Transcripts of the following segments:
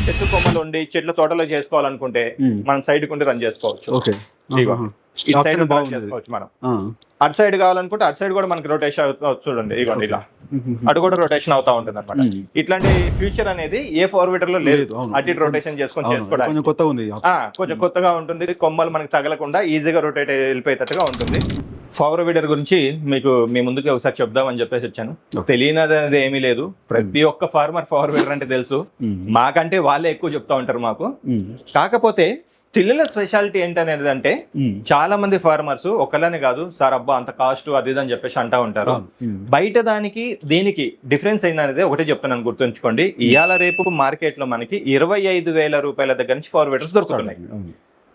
చెట్టు కొమ్మలు ఉండి చెట్ల తోటలో చేసుకోవాలనుకుంటే మనం సైడ్ కుండి రన్ చేసుకోవచ్చు. ఈ సైడ్ చేసుకోవచ్చు మనం. అటు సైడ్ కావాలనుకుంటే అటు సైడ్ కూడా మనకి రొటేషన్ చూడండి, ఇవ్వండి ఇలా అటు కూడా రొటేషన్ అవుతా ఉంటుంది అనమాట. ఇట్లాంటి ఫ్యూచర్ అనేది ఏ ఫోర్ వీలర్ లో లేదు. అటు ఇటు రొటేషన్ చేసుకొని చేసుకోవడానికి కొంచెం కొత్తగా ఉంటుంది. కొమ్మలు మనకి తగలకుండా ఈజీగా రొటేట్ వెళ్ళిపోయేటట్టుగా ఉంటుంది. ఫోర్ వీలర్ గురించి మీకు మీ ముందుకు ఒకసారి చెప్దామని చెప్పేసి వచ్చాను. తెలియనిది ఏమీ లేదు. ప్రతి ఒక్క ఫార్మర్ ఫోర్ వీలర్ అంటే తెలుసు. మాకంటే వాళ్ళే ఎక్కువ చెప్తా ఉంటారు మాకు. కాకపోతే స్టిల్ స్పెషాలిటీ ఏంటనేది అంటే చాలా మంది ఫార్మర్స్ ఒకళ్ళని కాదు సార్ అబ్బా అంత కాస్ట్ అది ఇది అని చెప్పేసి అంటా ఉంటారు. బయట దానికి దీనికి డిఫరెన్స్ ఏంటనేది ఒకటే చెప్తున్నాను, గుర్తుంచుకోండి. ఇవాళ రేపు మార్కెట్ లో మనకి 25,000 రూపాయల దగ్గర నుంచి ఫోర్ వీలర్స్ దొరుకుతున్నాయి.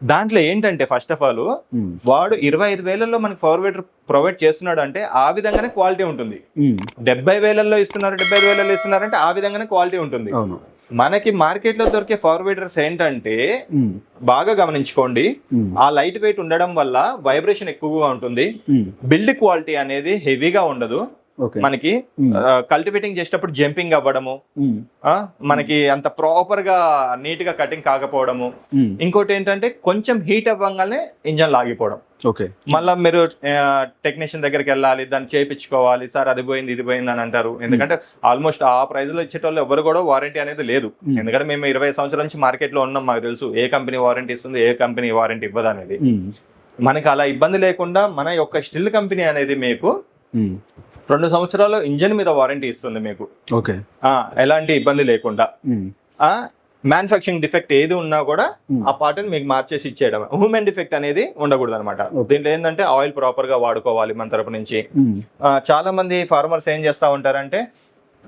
దాంట్లో ఏంటంటే ఫస్ట్ ఆఫ్ ఆల్ వాడు 25,000లో మనకి ఫోర్ వీలర్ ప్రొవైడ్ చేస్తున్నాడు అంటే ఆ విధంగానే క్వాలిటీ ఉంటుంది. 70,000లో ఇస్తున్నారు, 75,000లో ఇస్తున్నారంటే ఆ విధంగానే క్వాలిటీ ఉంటుంది. మనకి మార్కెట్ లో దొరికే ఫోర్ వీలర్స్ ఏంటంటే బాగా గమనించుకోండి, ఆ లైట్ వెయిట్ ఉండడం వల్ల వైబ్రేషన్ ఎక్కువగా ఉంటుంది. బిల్డ్ క్వాలిటీ అనేది హెవీగా ఉండదు. మనకి కల్టివేటింగ్ చేసేటప్పుడు జంపింగ్ అవ్వడము, మనకి అంత ప్రాపర్ గా నీట్ గా కటింగ్ కాకపోవడము. ఇంకోటి ఏంటంటే కొంచెం హీట్ అవ్వగానే ఇంజన్ లాగిపోవడం. మళ్ళీ మీరు టెక్నీషియన్ దగ్గరికి వెళ్ళాలి, దాన్ని చేయించుకోవాలి. సార్ అది పోయింది ఇది పోయింది అని అంటారు. ఎందుకంటే ఆల్మోస్ట్ ఆ ప్రైస్ లో ఇచ్చేటోళ్ళు ఎవరు కూడా వారంటీ అనేది లేదు. ఎందుకంటే మేము 20 సంవత్సరాల నుంచి మార్కెట్ లో ఉన్నాం, మాకు తెలుసు ఏ కంపెనీ వారంటీ ఇస్తుంది, ఏ కంపెనీ వారంటీ ఇవ్వదు అనేది. మనకి అలా ఇబ్బంది లేకుండా మన యొక్క స్టిల్ కంపెనీ అనేది మీకు 2 సంవత్సరాలు ఇంజన్ మీద వారంటీ ఇస్తుంది మీకు. ఎలాంటి ఇబ్బంది లేకుండా. మ్యానుఫ్యాక్చరింగ్ డిఫెక్ట్ ఏది ఉన్నా కూడా ఆ పార్ట్ మీకు మార్చేసి ఇచ్చేయడం. హ్యూమన్ డిఫెక్ట్ అనేది ఉండకూడదు అనమాట. దీంట్లో ఏంటంటే ఆయిల్ ప్రాపర్ గా వాడుకోవాలి మన తరపు నుంచి. చాలా మంది ఫార్మర్స్ ఏం చేస్తా ఉంటారంటే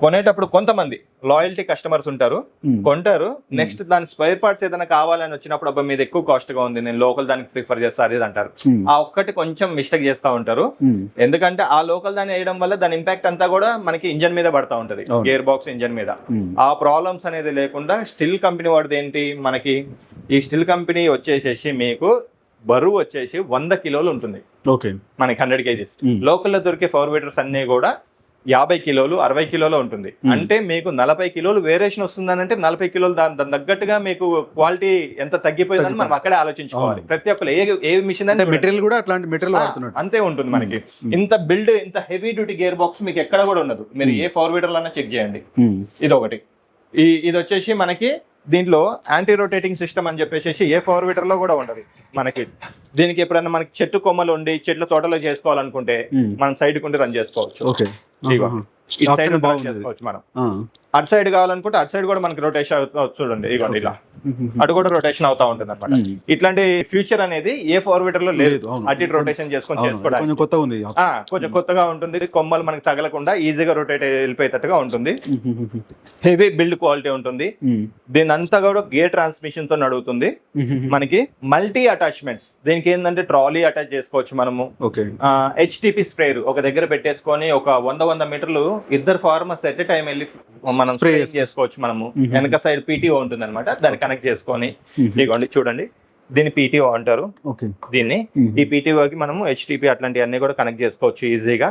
కొనేటప్పుడు కొంతమంది లాయల్టీ కస్టమర్స్ ఉంటారు, కొంటారు. నెక్స్ట్ దాని స్పైర్ పార్ట్స్ ఏదైనా కావాలని వచ్చినప్పుడు అబ్బా మీద ఎక్కువ కాస్ట్ గా ఉంది, నేను లోకల్ దానికి ప్రిఫర్ చేస్తా అది అంటారు. ఆ ఒక్కటి కొంచెం మిస్టేక్ చేస్తా ఉంటారు. ఎందుకంటే ఆ లోకల్ దాన్ని వేయడం వల్ల దాని ఇంపాక్ట్ అంతా కూడా మనకి ఇంజన్ మీద పడతా ఉంటది, గేర్ బాక్స్ ఇంజన్ మీద. ఆ ప్రాబ్లమ్స్ అనేది లేకుండా స్టిల్ కంపెనీ వాడిది ఏంటి, మనకి ఈ స్టిల్ కంపెనీ వచ్చేసేసి మీకు బరువు వచ్చేసి 100 కిలోలు ఉంటుంది మనకి 100 kgs. లోకల్లో దొరికే ఫోర్ వీలర్స్ అన్ని కూడా 50 కిలోలు 60 కిలోలు ఉంటుంది. అంటే మీకు 40 కిలోలు వేరియేషన్ వస్తుందని అంటే 40 కిలోలు దాని తగ్గట్టుగా మీకు క్వాలిటీ ఎంత తగ్గిపోయిందని మనం అక్కడే ఆలోచించుకోవాలి. ప్రతి ఒక్కరు ఏ మిషన్ అంటే మెటీరియల్ కూడా అట్లాంటి మెటీరియల్ అంతే ఉంటుంది మనకి. ఇంత బిల్డ్ ఇంత హెవీ డ్యూటీ గేర్ బాక్స్ మీకు ఎక్కడ కూడా ఉండదు. మీరు ఏ ఫోర్ వీలర్ అన్నా చెక్ చేయండి. ఇది ఒకటి. ఇది వచ్చేసి మనకి దీంట్లో యాంటీ రొటేటింగ్ సిస్టమ్ అని చెప్పేసి ఏ ఫోర్ వీలర్ లో కూడా ఉండదు మనకి. దీనికి ఎప్పుడైనా మనకి చెట్టు కొమ్మలు ఉండి చెట్ల తోటలో చేసుకోవాలనుకుంటే మనం సైడ్ కుండి రన్ చేసుకోవచ్చు. ఈ సైడ్ చేసుకోవచ్చు మనం. అటు సైడ్ కావాలనుకుంటే అటు సైడ్ కూడా మనకి రొటేషన్ చూడండి, ఇవ్వండి ఇలా అటు కూడా రొటేషన్ అవుతా ఉంటుంది అనమాట. ఇట్లాంటి ఫ్యూచర్ అనేది ఏ ఫోర్ వీలర్ లో లేదు. అటు ఇటు రొటేషన్ చేసుకొని చేసుకోవడానికి కొంచెం కొత్తగా ఉంటుంది. కొమ్మలు మనకి తగలకుండా ఈజీగా రొటేట్ వెళ్ళిపోయేటట్టుగా ఉంటుంది. హెవీ బిల్డ్ క్వాలిటీ ఉంటుంది. దీని అంతా కూడా గేర్ ట్రాన్స్మిషన్ తో నడుగుతుంది. మనకి మల్టీ అటాచ్మెంట్స్, దీనికి ఏంటంటే ట్రాలీ అటాచ్ చేసుకోవచ్చు మనము. HTP స్ప్రేయర్ ఒక దగ్గర పెట్టేసుకొని ఒక 100 మీటర్లు ఇద్దరు ఫార్మర్స్ ఎట్ టైం వెళ్ళి మనం స్ప్రే చేసుకోవచ్చు. మనము వెనక సైడ్ PTO ఉంటుంది అనమాట, దాన్ని కనెక్ట్ చేసుకొని ఇదిగోండి చూడండి, దీన్ని PTO అంటారు. దీన్ని ఈ PTOకి మనము HTP అట్లాంటివన్నీ కూడా కనెక్ట్ చేసుకోవచ్చు ఈజీగా.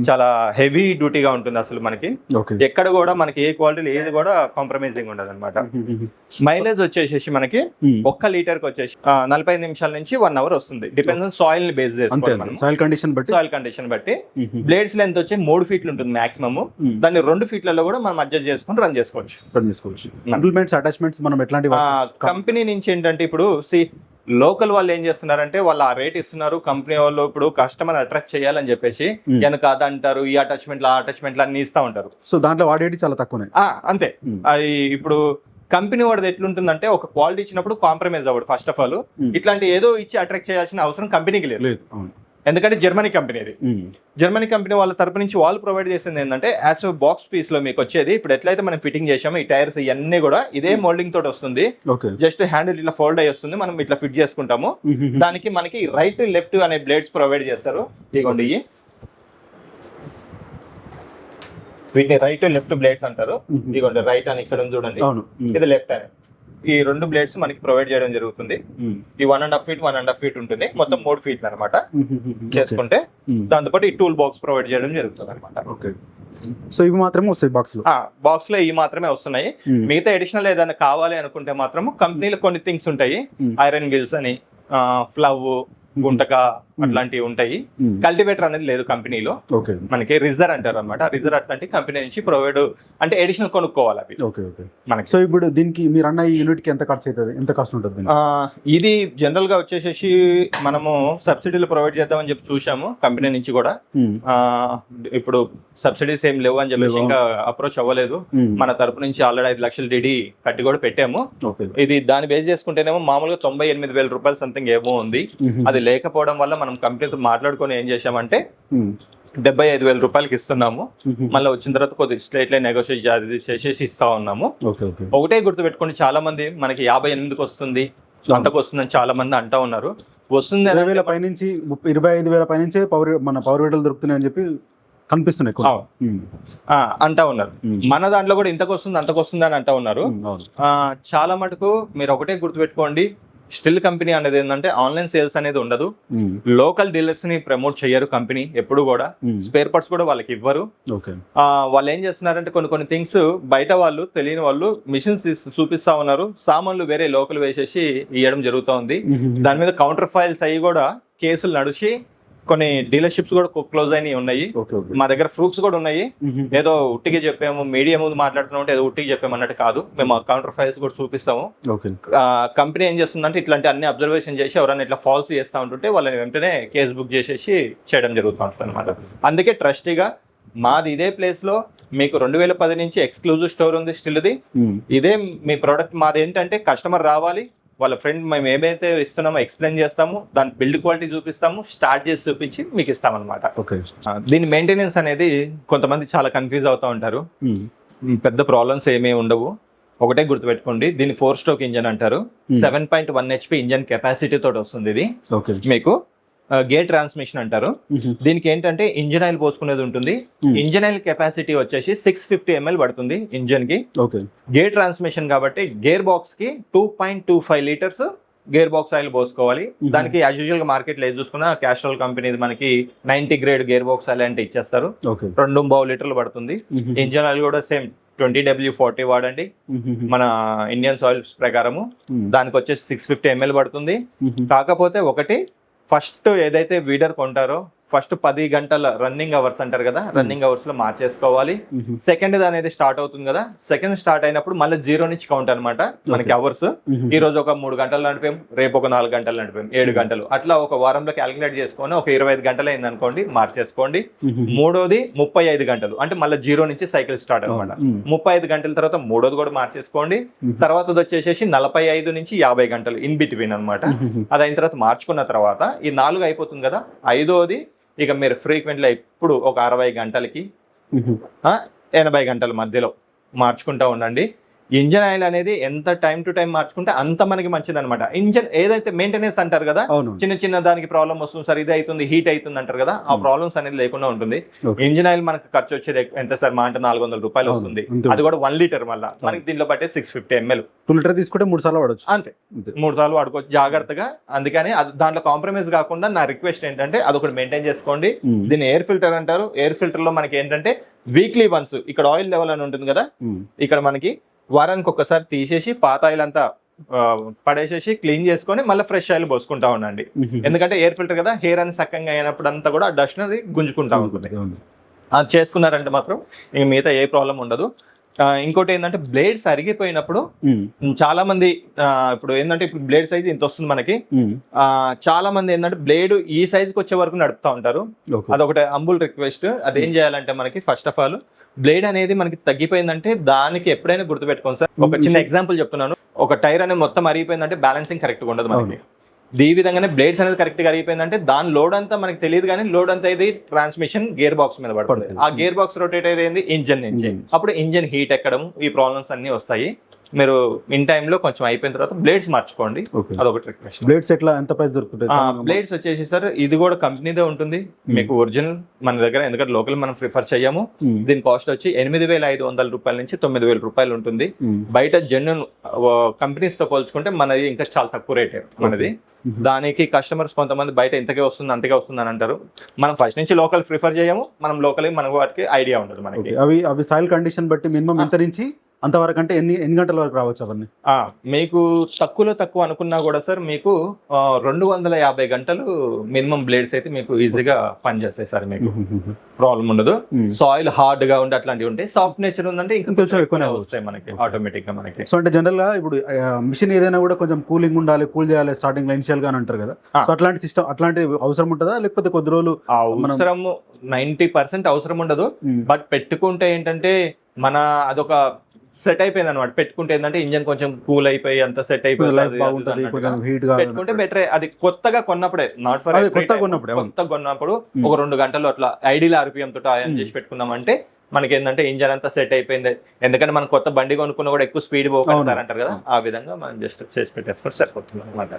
చాలా హెవీ డ్యూటీగా ఉంటుంది అసలు మనకి. ఎక్కడ కూడా మనకి ఏ క్వాలిటీ ఏది కూడా కాంప్రమైజింగ్ ఉండదు అనమాట. మైలేజ్ వచ్చేసి మనకి 1 లీటర్కి వచ్చేసి 45 నిమిషాల నుంచి 1 అవర్ వస్తుంది. డిపెండ్స్ ఆన్ సాయిల్ ని బేస్ చేసుకోవాలి మనం, సాయిల్ కండిషన్ బట్టి. బ్లేడ్స్ లెంత్ వచ్చి 3 ఫీట్లు ఉంటుంది మాక్సిమం. దాన్ని 2 ఫీట్లలో కూడా మనం అడ్జస్ట్ చేసుకొని రన్ చేసుకోవచ్చు. అటాచ్మెంట్స్ మనం ఎట్లాంటి కంపెనీ నుంచి ఏంటంటే ఇప్పుడు లోకల్ వాళ్ళు ఏం చేస్తున్నారంటే వాళ్ళు ఆ రేట్ ఇస్తున్నారు. కంపెనీ వాళ్ళు ఇప్పుడు కస్టమర్ అట్రాక్ట్ చేయాలని చెప్పేసి వెనక అదంటారు, ఈ అటాచ్మెంట్లు ఆ అటాచ్మెంట్లు అన్ని ఇస్తా ఉంటారు. సో దాంట్లో వాడేది చాలా తక్కువ అంతే. అది ఇప్పుడు కంపెనీ వాడిది ఎట్లుంటుందంటే ఒక క్వాలిటీ ఇచ్చినప్పుడు కాంప్రమైజ్ అవ్వడు. ఫస్ట్ ఆఫ్ ఆల్ ఇట్లాంటి ఏదో ఇచ్చి అట్రాక్ట్ చేయాల్సిన అవసరం కంపెనీకి లేదు. ఎందుకంటే జర్మనీ కంపెనీ ఇది. జర్మనీ కంపెనీ వాళ్ళ తరపు నుంచి వాళ్ళు ప్రొవైడ్ చేసింది ఏంటంటే యాజ్ బాక్స్ పీస్ లో మీకు వచ్చేది ఇప్పుడు ఎట్లయితే మనం ఫిట్టింగ్ చేసామో ఈ టైర్స్ ఇవన్నీ కూడా ఇదే మోల్డింగ్ తోటి వస్తుంది. జస్ట్ హ్యాండిల్ ఇట్లా ఫోల్డ్ అయ్యి వస్తుంది, మనం ఇట్లా ఫిట్ చేసుకుంటాము. దానికి మనకి రైట్ లెఫ్ట్ అనే బ్లేడ్స్ ప్రొవైడ్ చేస్తారు. ఇదిగోండి వీటిని రైట్ లెఫ్ట్ బ్లేడ్స్ అంటారు. ఇదిగోండి రైట్ అని ఇక్కడ చూడండి, ఇది లెఫ్ట్ అని. ఈ 2 బ్లేడ్స్ మనకి ప్రొవైడ్ చేయడం జరుగుతుంది. ఈ 1.5 ఫీట్ 1.5 ఫీట్ ఉంటుంది, మొత్తం 3 ఫీట్లు అనమాట చేసుకుంటే. దాంతోపాటు ఈ టూల్ బాక్స్ ప్రొవైడ్ చేయడం జరుగుతుంది అనమాట. సో ఇవి మాత్రమే వస్తాయి బాక్స్ లో ఇవి మాత్రమే వస్తున్నాయి. మిగతా అడిషనల్ ఏదైనా కావాలి అనుకుంటే మాత్రం కంపెనీలో కొన్ని థింగ్స్ ఉంటాయి, ఐరన్ వీల్స్ అని, ఫ్లవ్, గుంటక అట్లాంటివి ఉంటాయి. కల్టివేటర్ అనేది లేదు కంపెనీలో, మనకి రిజర్ అంటారు అనమాట. రిజర్ అట్లాంటి కంపెనీ నుంచి ప్రొవైడ్ అంటే అడిషనల్ కొనుక్కోవాలి అవి మనకి. సో ఇప్పుడు దీనికి మీరు అన్న ఈ యూనిట్ కి ఎంత ఖర్చు అవుతుంది, ఎంత కాస్ట్ ఉంటుంది? ఇది జనరల్ గా వచ్చేసేసి మనము సబ్సిడీలు ప్రొవైడ్ చేద్దామని చెప్పి చూసాము కంపెనీ నుంచి కూడా. ఇప్పుడు సబ్సిడీస్ ఏం లేవు అని చెప్పేసి ఇంకా అప్రోచ్ అవ్వలేదు. మన తరపు నుంచి ఆల్రెడీ 5 లక్షలు డిడి కట్టి కూడా పెట్టాము. ఇది దాన్ని బేస్ చేసుకుంటేనేమో మామూలుగా 98,000 రూపాయలు సంథింగ్ ఏమో ఉంది. అది లేకపోవడం వల్ల మనం కంపెనీతో మాట్లాడుకొని ఏం చేసామంటే 75,000 రూపాయలకి ఇస్తున్నాము. మళ్ళీ వచ్చిన తర్వాత కొద్దిగా స్ట్రేట్ లైన్ నెగోషియేట్ చేసేసి ఇస్తా ఉన్నాము. ఒకటే గుర్తుపెట్టుకోండి, చాలా మంది మనకి 58కి వస్తుంది, అంతకు వస్తుందని చాలా మంది అంటా ఉన్నారు. వస్తుంది 20,000 పైనుంచి 25,000 పైనుంచి మన పవర్ వీడర్లు దొరుకుతున్నాయి అని చెప్పి కనిపిస్తున్నాయి అంటా ఉన్నారు. మన దాంట్లో కూడా ఇంతకు వస్తుంది అంతకు వస్తుంది అని అంటా ఉన్నారు. చాలా మటుకు మీరు ఒకటే గుర్తుపెట్టుకోండి, స్టిల్ కంపెనీ అనేది ఏంటంటే ఆన్లైన్ సేల్స్ అనేది ఉండదు. లోకల్ డీలర్స్ ని ప్రమోట్ చేయరు కంపెనీ ఎప్పుడు కూడా. స్పేర్ పార్ట్స్ కూడా వాళ్ళకి ఇవ్వరు. వాళ్ళు ఏం చేస్తున్నారంటే కొన్ని థింగ్స్ బయట వాళ్ళు తెలియని వాళ్ళు మిషన్స్ చూపిస్తా ఉన్నారు, సామాన్లు వేరే లోకల్ వేసేసి ఇవ్వడం జరుగుతూ ఉంది. దాని మీద కౌంటర్ ఫైల్స్ అయ్యి కూడా కేసులు నడిచి కొన్ని డీలర్షిప్స్ కూడా క్లోజ్ అయినవి ఉన్నాయి. మా దగ్గర ప్రూఫ్స్ కూడా ఉన్నాయి. ఏదో ఉట్టిగా చెప్పాము, మీడియా ముందు మాట్లాడుతున్నాం ఏదో ఉట్టిగా చెప్పాము అన్నట్టు కాదు. మేము కౌంటర్ ఫైల్స్ కూడా చూపిస్తాము. కంపెనీ ఏం చేస్తుందంటే ఇట్లాంటి అన్ని అబ్జర్వేషన్ చేసి ఎవరైనా ఇట్లా ఫాల్స్ చేస్తూ ఉంటుంటే వాళ్ళని వెంటనే కేసు బుక్ చేసేసి చేయడం జరుగుతూ ఉంటుంది అనమాట. అందుకే ట్రస్టీగా మాది ఇదే ప్లేస్ లో మీకు 2010 నుంచి ఎక్స్క్లూజివ్ స్టోర్ ఉంది స్టిల్ది. ఇదే మీ ప్రోడక్ట్ మాది ఏంటంటే కస్టమర్ రావాలి, వాళ్ళ ఫ్రెండ్ మేము ఏమైతే ఇస్తున్నామో ఎక్స్ప్లెయిన్ చేస్తాము, దాని బిల్డ్ క్వాలిటీ చూపిస్తాము, స్టార్ట్ చేసి చూపించి మీకు ఇస్తామన్నమాట. దీని మెయింటెనెన్స్ అనేది కొంతమంది చాలా కన్ఫ్యూజ్ అవుతూ ఉంటారు. పెద్ద ప్రాబ్లమ్స్ ఏమీ ఉండవు. ఒకటే గుర్తుపెట్టుకోండి, దీన్ని 4 స్ట్రోక్ ఇంజన్ అంటారు. 7.1 HP ఇంజన్ కెపాసిటీ తోటి వస్తుంది ఇది. మీకు గేర్ ట్రాన్స్మిషన్ అంటారు. దీనికి ఏంటంటే ఇంజిన్ ఆయిల్ పోసుకునేది ఉంటుంది. ఇంజిన్ ఆయిల్ కెపాసిటీ వచ్చేసి 650 ml పడుతుంది ఇంజిన్ కి. గేర్ ట్రాన్స్మిషన్ కాబట్టి గేర్ బాక్స్ కి 2.25 లీటర్స్ గేర్ బాక్స్ ఆయిల్ పోసుకోవాలి. దానికి యాజ్ యూజువల్ గా మార్కెట్ లో ఏది చూసుకున్నా క్యాస్ట్రాల్ కంపెనీ మనకి 90 గ్రేడ్ గేర్ బాక్స్ ఆయిల్ అంటే ఇచ్చేస్తారు. 2.5 లీటర్లు పడుతుంది. ఇంజిన్ ఆయిల్ కూడా సేమ్ 20W40 వాడండి మన ఇండియన్ సాయిల్స్ ప్రకారము. దానికి వచ్చేసి 650 ml పడుతుంది. కాకపోతే ఒకటి, ఫస్ట్ ఏదైతే వీడర్ కొంటారో ఫస్ట్ 10 గంటల రన్నింగ్ అవర్స్ అంటారు కదా, రన్నింగ్ అవర్స్ లో మార్చేసుకోవాలి. సెకండ్ అనేది స్టార్ట్ అవుతుంది కదా, సెకండ్ స్టార్ట్ అయినప్పుడు మళ్ళీ 0 నుంచి కౌంట్ అనమాట మనకి అవర్స్. ఈ రోజు ఒక 3 గంటలు నడిపాం, రేపు ఒక 4 గంటలు నడిపాం, 7 గంటలు అట్లా ఒక వారంలో క్యాలిక్యులేట్ చేసుకొని ఒక 25 గంటలు అయింది అనుకోండి మార్చేసుకోండి. మూడోది 35 గంటలు అంటే మళ్ళీ 0 నుంచి సైకిల్ స్టార్ట్ అనమాట. 35 గంటల తర్వాత మూడోది కూడా మార్చేసుకోండి. తర్వాత వచ్చేసేసి 45 నుంచి 50 గంటలు ఇన్ బిట్వీన్ అనమాట. అది అయిన తర్వాత మార్చుకున్న తర్వాత ఈ 4 అయిపోతుంది కదా, 5వది ఇక మీరు ఫ్రీక్వెంట్లీ ఇప్పుడు ఒక 60 గంటలకి 80 గంటల మధ్యలో మార్చుకుంటూ ఉండండి. ఇంజన్ ఆయిల్ అనేది ఎంత టైం టు టైం మార్చుకుంటే అంత మనకి మంచిది అనమాట. ఇంజన్ ఏదైతే మెయింటెనెన్స్ అంటారు కదా, చిన్న దానికి ప్రాబ్లమ్ వస్తుంది సార్, ఇది అవుతుంది హీట్ అవుతుంది అంటారు కదా, ఆ ప్రాబ్లమ్స్ అనేది లేకుండా ఉంటుంది. ఇంజన్ ఆయిల్ మనకు ఖర్చు వచ్చేది ఎంత సార్, మా అంటే 400 రూపాయలు వస్తుంది. అది కూడా 1 లీటర్ మళ్ళీ మనకి దీంట్లో పట్టే 650 ml. 2 లీటర్ తీసుకుంటే 3 సార్లు వాడచ్చు, అంతే 3 సార్లు వాడుకోవచ్చు జాగ్రత్తగా. అందుకని దాంట్లో కాంప్రమైజ్ కాకుండా నా రిక్వెస్ట్ ఏంటంటే అదొకటి మెయింటైన్ చేసుకోండి. దీన్ని ఎయిర్ ఫిల్టర్ అంటారు. ఎయిర్ ఫిల్టర్ లో మనకి ఏంటంటే వీక్లీ వన్స్ ఇక్కడ ఆయిల్ లెవెల్ అని ఉంటుంది కదా, ఇక్కడ మనకి వారానికి ఒక్కసారి తీసేసి పాత ఆయిల్ అంతా పడేసేసి క్లీన్ చేసుకొని మళ్ళీ ఫ్రెష్ ఆయిల్ పోసుకుంటా ఉండండి. ఎందుకంటే ఎయిర్ ఫిల్టర్ కదా, హెయిర్ అని సక్కంగా అయినప్పుడు అంతా కూడా డస్ట్ అనేది గుంజుకుంటా ఉంటుంది. అది చేసుకున్నారంటే మాత్రం ఇంక మిగతా ఏ ప్రాబ్లం ఉండదు. ఇంకోటి ఏంటంటే బ్లేడ్స్ అరిగిపోయినప్పుడు చాలా మంది ఇప్పుడు ఏంటంటే ఇప్పుడు బ్లేడ్ సైజ్ ఇంత వస్తుంది మనకి. చాలా మంది ఏంటంటే బ్లేడ్ ఈ సైజ్కి వచ్చే వరకు నడుపుతా ఉంటారు. అదొకటి అంబుల్ రిక్వెస్ట్. అదేం చేయాలంటే మనకి ఫస్ట్ ఆఫ్ ఆల్ బ్లేడ్ అనేది మనకి తగ్గిపోయిందంటే దానికి ఎప్పుడైనా గుర్తుపెట్టుకోండి సార్. ఒక చిన్న ఎగ్జాంపుల్ చెప్తున్నాను. ఒక టైర్ అనేది మొత్తం అరిగిపోయిందంటే బ్యాలెన్సింగ్ కరెక్ట్గా ఉండదు మనకి. ఈ విధంగానే బ్లేడ్స్ అనేది కరెక్ట్గా అరిగిపోయిందంటే దాని లోడ్ అంతా మనకి తెలియదు, కానీ లోడ్ అంతా ఇది ట్రాన్స్మిషన్ గేర్ బాక్స్ మీద పడుతుంది. ఆ గేర్ బాక్స్ రొటేట్ అయ్యేది ఇంజన్ నుంచి. అప్పుడు ఇంజన్ హీట్ ఎక్కడం, ఈ ప్రాబ్లమ్స్ అన్ని వస్తాయి. మీరు ఇన్ టైంలో కొంచెం అయిపోయిన తర్వాత బ్లేడ్స్ మార్చుకోండి, ఓకే. అదొకటి రిక్వెస్ట్. బ్లేడ్స్ ఎట్లా ఎంత ప్రైస్ దొరుకుతాయి? బ్లేడ్స్ వచ్చేసి సార్ ఇది కూడా కంపెనీదే ఉంటుంది మీకు ఒరిజినల్ మన దగ్గర, ఎందుకంటే లోకల్ మనం ప్రిఫర్ చేయము. దీని కాస్ట్ వచ్చి 8,500 రూపాయల నుంచి 9,000 రూపాయలు ఉంటుంది. బయట జెన్యున్ కంపెనీస్ తో పోల్చుకుంటే మనది ఇంకా చాలా తక్కువ రేట్ మనది. దానికి కస్టమర్స్ కొంతమంది బయట ఇంతకే వస్తుంది అంతకే వస్తుంది అని అంటారు. మనం ఫస్ట్ నుంచి లోకల్ ప్రిఫర్ చేయము, మనం లోకల్ మనకు వాటికి ఐడియా ఉండదు మనకి. అవి సాయిల్ కండిషన్ బట్టి మినిమం ఎంత నుంచి అంతవరకు అంటే ఎన్ని గంటల వరకు రావచ్చు అవన్నీ? మీకు తక్కువలో తక్కువ అనుకున్నా కూడా సార్ మీకు 250 గంటలు మినిమం బ్లేడ్స్ అయితే మీకు ఈజీగా పనిచేస్తాయి సార్. మీకు ప్రాబ్లం ఉండదు. సాయిల్ హార్డ్ గా ఉండి అట్లాంటివి ఉంటాయి. సాఫ్ట్ నేచర్ ఉందంటే ఇంకా కొంచెం ఎక్కువనే వస్తాయి మనకి ఆటోమేటిక్ గా మనకి. సో అంటే జనరల్ గా ఇప్పుడు మిషన్ ఏదైనా కూడా కొంచెం కూలింగ్ ఉండాలి, కూల్ చేయాలి స్టార్టింగ్ లో ఇనిషియల్ గా అంటారు కదా. సో అట్లాంటి సిస్టమ్ అట్లాంటి అవసరం ఉంటుందా, లేకపోతే కొద్ది రోజులు? అవసరం 90% అవసరం ఉండదు. బట్ పెట్టుకుంటే ఏంటంటే మన అదొక సెట్ అయిపోయింది అనమాట. పెట్టుకుంటే ఏంటంటే ఇంజన్ కొంచెం కూల్ అయిపోయి అంత సెట్ అయిపోయి పెట్టుకుంటే బెటర్. అది కొత్తగా కొన్నప్పుడే, నాట్ ఫర్ కొత్తగా కొన్నప్పుడు ఒక 2 గంటలు అట్లా ఐడియల్ ఆర్పిఎం తోటి ఆన్ చేసి పెట్టుకున్నామంటే మనకి ఏంటంటే ఇంజన్ అంతా సెట్ అయిపోయింది. ఎందుకంటే మనం కొత్త బండి కొనుక్కున్నా కూడా ఎక్కువ స్పీడ్ పోగలుగుతారు అంటారు కదా, ఆ విధంగా మనం జస్ట్ చేసి పెట్టేసుకొని సరిపోతుంది అనమాట.